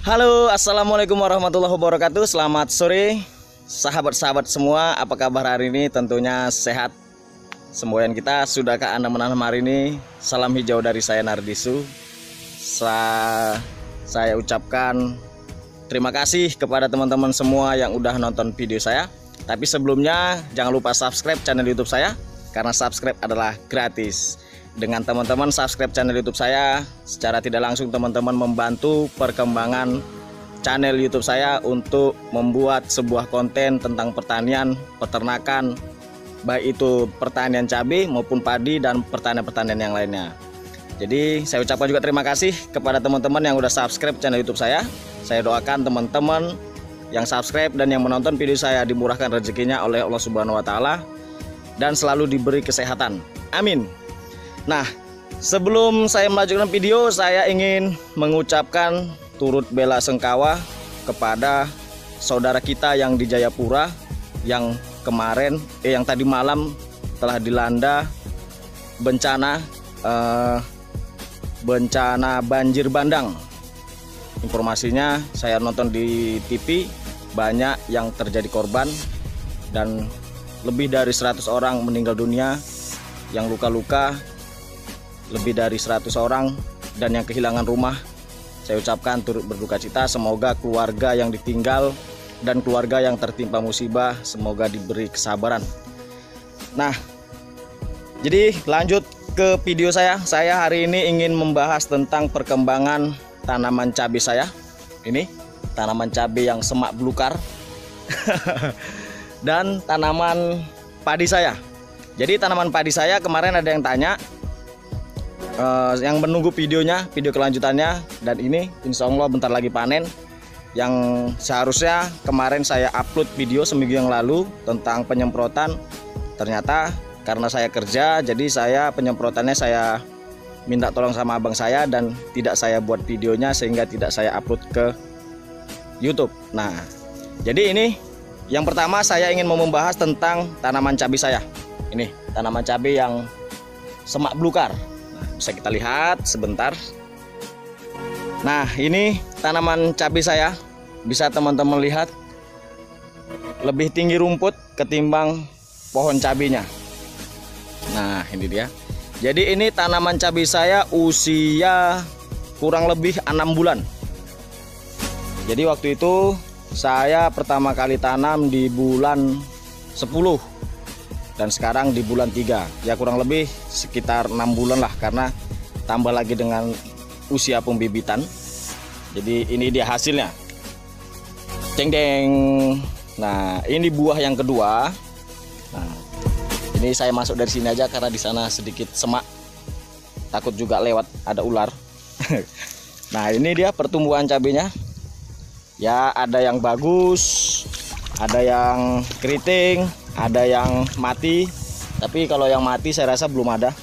Halo, assalamualaikum warahmatullahi wabarakatuh. Selamat sore, sahabat-sahabat semua. Apa kabar hari ini? Tentunya sehat semboyan kita. Sudahkah Anda menanam hari ini? Salam hijau dari saya, Nardisu. Saya ucapkan terima kasih kepada teman-teman semua yang udah nonton video saya. Tapi sebelumnya jangan lupa subscribe channel YouTube saya, karena subscribe adalah gratis. Dengan teman-teman subscribe channel YouTube saya, secara tidak langsung teman-teman membantu perkembangan channel YouTube saya untuk membuat sebuah konten tentang pertanian, peternakan, baik itu pertanian cabai maupun padi dan pertanian-pertanian yang lainnya. Jadi saya ucapkan juga terima kasih kepada teman-teman yang udah subscribe channel YouTube saya. Saya doakan teman-teman yang subscribe dan yang menonton video saya dimurahkan rezekinya oleh Allah Subhanahu wa Ta'ala dan selalu diberi kesehatan. Amin. Nah, sebelum saya melanjutkan video, saya ingin mengucapkan turut bela sungkawa kepada saudara kita yang di Jayapura yang yang tadi malam telah dilanda bencana banjir bandang. Informasinya saya nonton di TV, banyak yang terjadi korban dan lebih dari 100 orang meninggal dunia, yang luka-luka lebih dari 100 orang, dan yang kehilangan rumah. Saya ucapkan turut berduka cita. Semoga keluarga yang ditinggal dan keluarga yang tertimpa musibah semoga diberi kesabaran. Nah, jadi lanjut ke video saya. Saya hari ini ingin membahas tentang perkembangan tanaman cabai saya. Ini tanaman cabai yang semak belukar dan tanaman padi saya. Jadi tanaman padi saya kemarin ada yang tanya, yang menunggu video kelanjutannya, dan ini insya Allah bentar lagi panen. Yang seharusnya kemarin saya upload video seminggu yang lalu tentang penyemprotan, ternyata karena saya kerja, jadi penyemprotannya saya minta tolong sama abang saya dan tidak saya buat videonya, sehingga tidak saya upload ke YouTube. Nah, jadi ini yang pertama saya ingin membahas tentang tanaman cabai saya. Ini tanaman cabai yang semak belukar. Bisa kita lihat sebentar. Nah, ini tanaman cabai saya. Bisa teman-teman lihat, lebih tinggi rumput ketimbang pohon cabainya. Nah, ini dia. Jadi ini tanaman cabai saya usia kurang lebih 6 bulan. Jadi waktu itu saya pertama kali tanam di bulan 10, dan sekarang di bulan 3, ya kurang lebih sekitar 6 bulan lah, karena tambah lagi dengan usia pembibitan. Jadi ini dia hasilnya. Ceng deng. Nah, ini buah yang kedua. Nah, ini saya masuk dari sini aja karena di sana sedikit semak, takut juga lewat ada ular. Nah, ini dia pertumbuhan cabenya. Ya, ada yang bagus, ada yang keriting, ada yang mati. Tapi kalau yang mati saya rasa belum ada,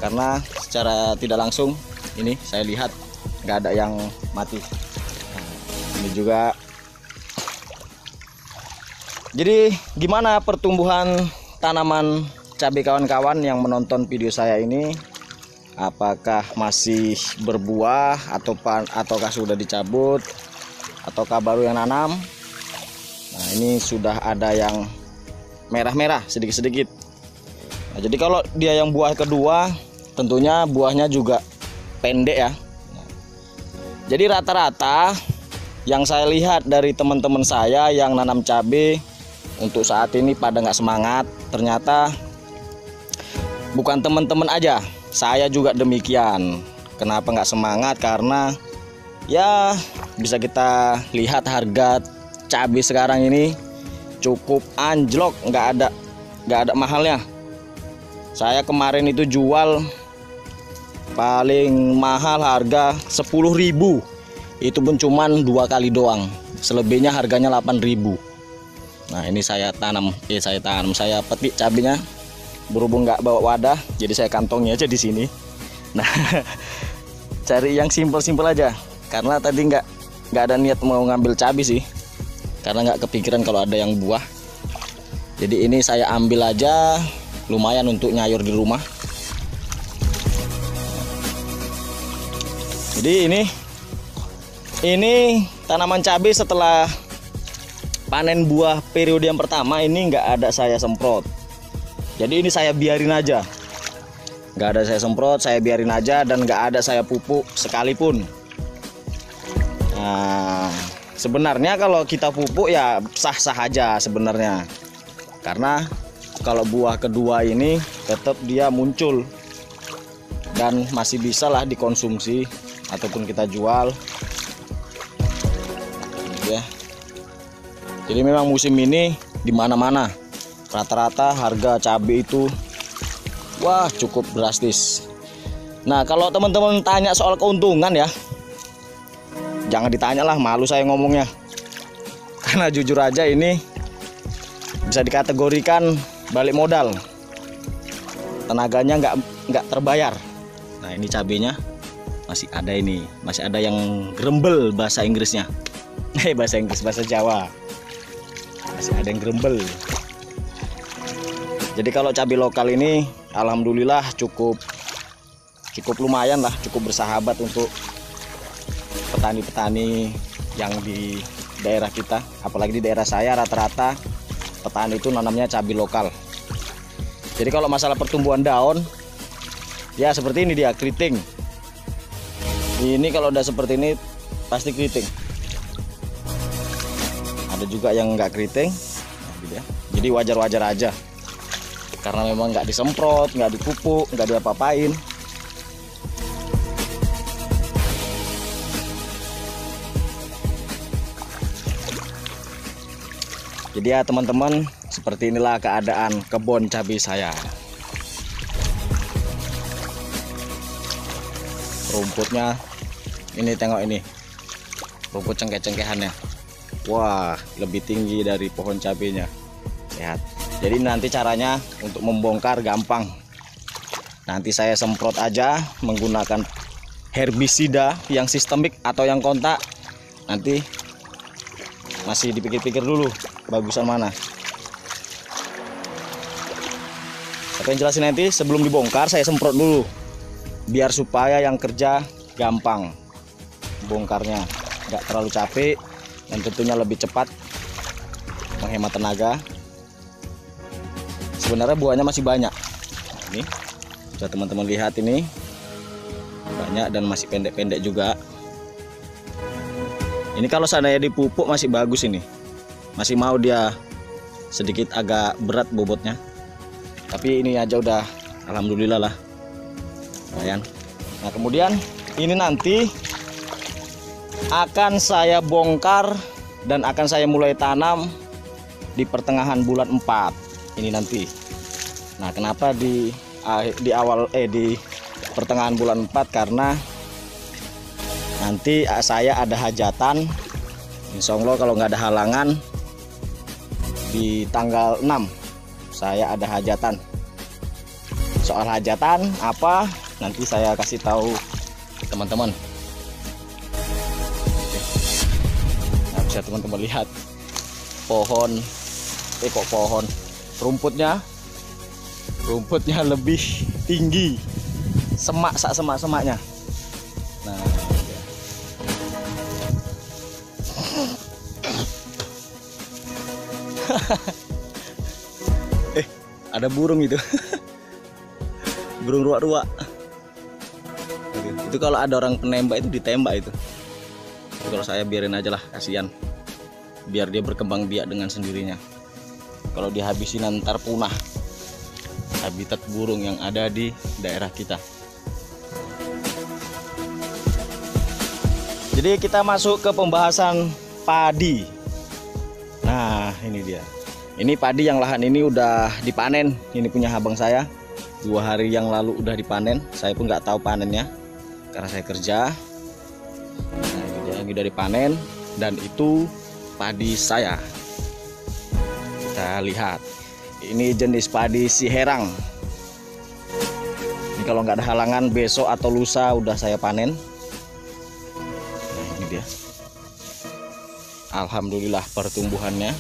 karena secara tidak langsung ini saya lihat nggak ada yang mati. Nah, ini juga. Jadi gimana pertumbuhan tanaman cabai kawan-kawan yang menonton video saya ini? Apakah masih berbuah ataukah sudah dicabut, ataukah baru yang nanam? Nah, ini sudah ada yang merah-merah sedikit-sedikit. Nah, jadi kalau dia yang buah kedua, tentunya buahnya juga pendek ya. Nah, jadi rata-rata yang saya lihat dari teman-teman saya yang nanam cabai untuk saat ini pada nggak semangat. Ternyata bukan teman-teman aja, saya juga demikian. Kenapa nggak semangat? Karena ya bisa kita lihat harga cabai sekarang ini cukup anjlok, nggak ada mahalnya. Saya kemarin itu jual paling mahal harga 10.000, itu pun cuman 2 kali doang, selebihnya harganya 8.000. Nah, ini saya saya petik cabainya. Berhubung nggak bawa wadah, jadi saya kantongi aja di sini. Nah, cari yang simpel-simpel aja, karena tadi nggak ada niat mau ngambil cabai sih, karena nggak kepikiran kalau ada yang buah. Jadi ini saya ambil aja, lumayan untuk nyayur di rumah. Jadi ini Ini tanaman cabai setelah panen buah periode yang pertama ini nggak ada saya semprot. Jadi ini saya biarin aja. Nggak ada saya semprot, saya biarin aja, dan nggak ada saya pupuk sekalipun. Nah, sebenarnya kalau kita pupuk ya sah-sah aja sebenarnya. Karena kalau buah kedua ini tetap dia muncul dan masih bisa lah dikonsumsi ataupun kita jual. Ya. Jadi memang musim ini di mana-mana rata-rata harga cabai itu wah cukup drastis. Nah, kalau teman-teman tanya soal keuntungan ya, jangan ditanya lah, malu saya ngomongnya. Karena jujur aja ini bisa dikategorikan balik modal. Tenaganya nggak terbayar. Nah, ini cabenya masih ada, ini masih ada yang grembel bahasa Inggrisnya. Bahasa Jawa. Masih ada yang grembel. Jadi kalau cabai lokal ini alhamdulillah cukup lumayan lah, cukup bersahabat untuk petani-petani yang di daerah kita. Apalagi di daerah saya rata-rata petani itu nanamnya cabai lokal. Jadi kalau masalah pertumbuhan daun ya seperti ini, dia keriting. Ini kalau udah seperti ini pasti keriting. Ada juga yang nggak keriting, jadi wajar-wajar aja karena memang nggak disemprot, nggak dipupuk, nggak diapa-apain. Jadi ya teman-teman, seperti inilah keadaan kebun cabai saya. Rumputnya ini, tengok ini rumput cengkeh-cengkehannya. Wah, lebih tinggi dari pohon cabenya. Sehat. Jadi nanti caranya untuk membongkar gampang. Nanti saya semprot aja menggunakan herbisida yang sistemik atau yang kontak. Nanti masih dipikir-pikir dulu bagusan mana. Tapi yang jelasin nanti sebelum dibongkar saya semprot dulu, biar supaya yang kerja gampang bongkarnya, nggak terlalu capek. Dan tentunya lebih cepat, menghemat tenaga. Sebenarnya buahnya masih banyak. Ini bisa teman-teman lihat, ini banyak dan masih pendek-pendek juga. Ini kalau seandainya dipupuk masih bagus, ini masih mau dia sedikit agak berat bobotnya. Tapi ini aja udah alhamdulillah lah lumayan. Nah, kemudian ini nanti akan saya bongkar dan akan saya mulai tanam di pertengahan bulan 4 ini nanti. Nah, kenapa di pertengahan bulan 4? Karena nanti saya ada hajatan, insya Allah kalau nggak ada halangan di tanggal 6 saya ada hajatan. Soal hajatan apa nanti saya kasih tahu teman-teman. Bisa teman-teman lihat pohon, rumputnya lebih tinggi semak-semaknya. Nah, ada burung itu. Burung ruak-ruak itu kalau ada orang penembak itu ditembak itu. Kalau saya biarin aja lah, kasihan, biar dia berkembang biak dengan sendirinya. Kalau dihabisin ntar punah habitat burung yang ada di daerah kita. Jadi kita masuk ke pembahasan padi. Nah, ini dia. Ini padi yang lahan ini udah dipanen. Ini punya abang saya. 2 hari yang lalu udah dipanen. Saya pun nggak tahu panennya karena saya kerja. Udah dipanen dan itu padi saya. Kita lihat, ini jenis padi si herang. Ini kalau nggak ada halangan besok atau lusa udah saya panen. Nah, ini dia. Alhamdulillah pertumbuhannya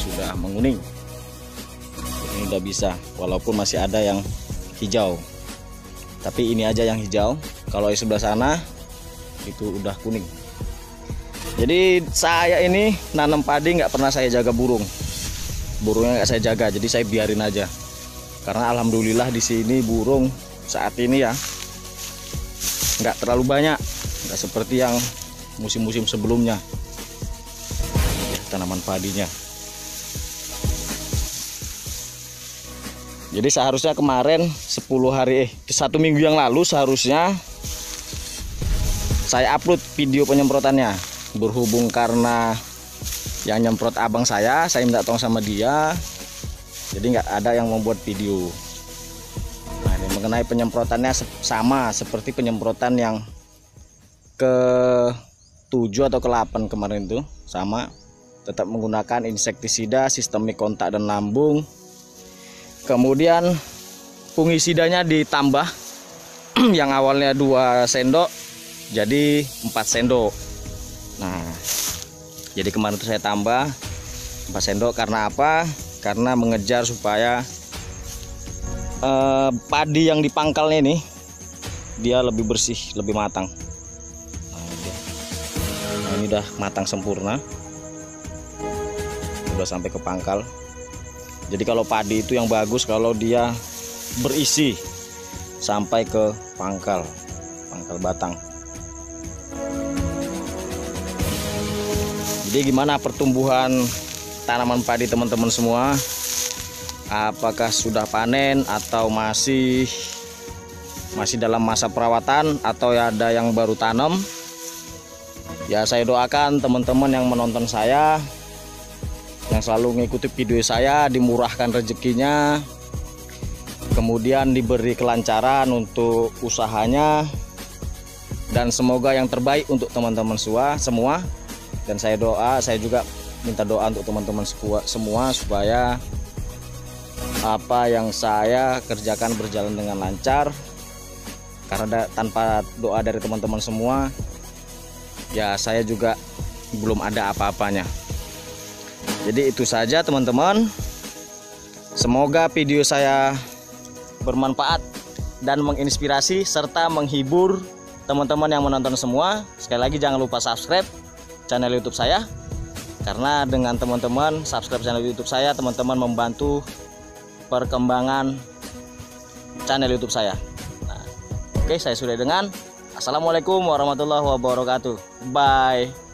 sudah menguning. Ini udah bisa, walaupun masih ada yang hijau. Tapi ini aja yang hijau. Kalau di sebelah sana itu udah kuning. Jadi saya ini nanam padi nggak pernah saya jaga burungnya nggak saya jaga, jadi saya biarin aja. Karena alhamdulillah di sini burung saat ini ya nggak terlalu banyak, nggak seperti yang musim-musim sebelumnya. Ya, tanaman padinya. Jadi seharusnya kemarin 1 minggu yang lalu seharusnya saya upload video penyemprotannya. Berhubung karena yang nyemprot abang saya minta tolong sama dia, jadi nggak ada yang membuat video. Nah, ini mengenai penyemprotannya sama seperti penyemprotan yang ke-7 atau ke-8 kemarin itu, sama, tetap menggunakan insektisida sistemik kontak dan lambung. Kemudian fungisidanya ditambah yang awalnya 2 sendok jadi 4 sendok. Nah, jadi kemarin itu saya tambah 4 sendok karena apa? Karena mengejar supaya padi yang dipangkalnya ini dia lebih bersih, lebih matang. Nah, ini udah matang sempurna, udah sampai ke pangkal. Jadi kalau padi itu yang bagus kalau dia berisi sampai ke pangkal batang. Jadi gimana pertumbuhan tanaman padi teman-teman semua? Apakah sudah panen atau masih dalam masa perawatan, atau ya ada yang baru tanam? Ya saya doakan teman-teman yang menonton saya, yang selalu mengikuti video saya, dimurahkan rezekinya, kemudian diberi kelancaran untuk usahanya, dan semoga yang terbaik untuk teman-teman semua. Dan saya juga minta doa untuk teman-teman semua supaya apa yang saya kerjakan berjalan dengan lancar, karena tanpa doa dari teman-teman semua ya saya juga belum ada apa-apanya. Jadi itu saja teman-teman, semoga video saya bermanfaat dan menginspirasi serta menghibur teman-teman yang menonton semua. Sekali lagi jangan lupa subscribe channel YouTube saya, karena dengan teman-teman subscribe channel YouTube saya, teman-teman membantu perkembangan channel YouTube saya. Nah, oke, saya sudah dengan. Assalamualaikum warahmatullahi wabarakatuh. Bye.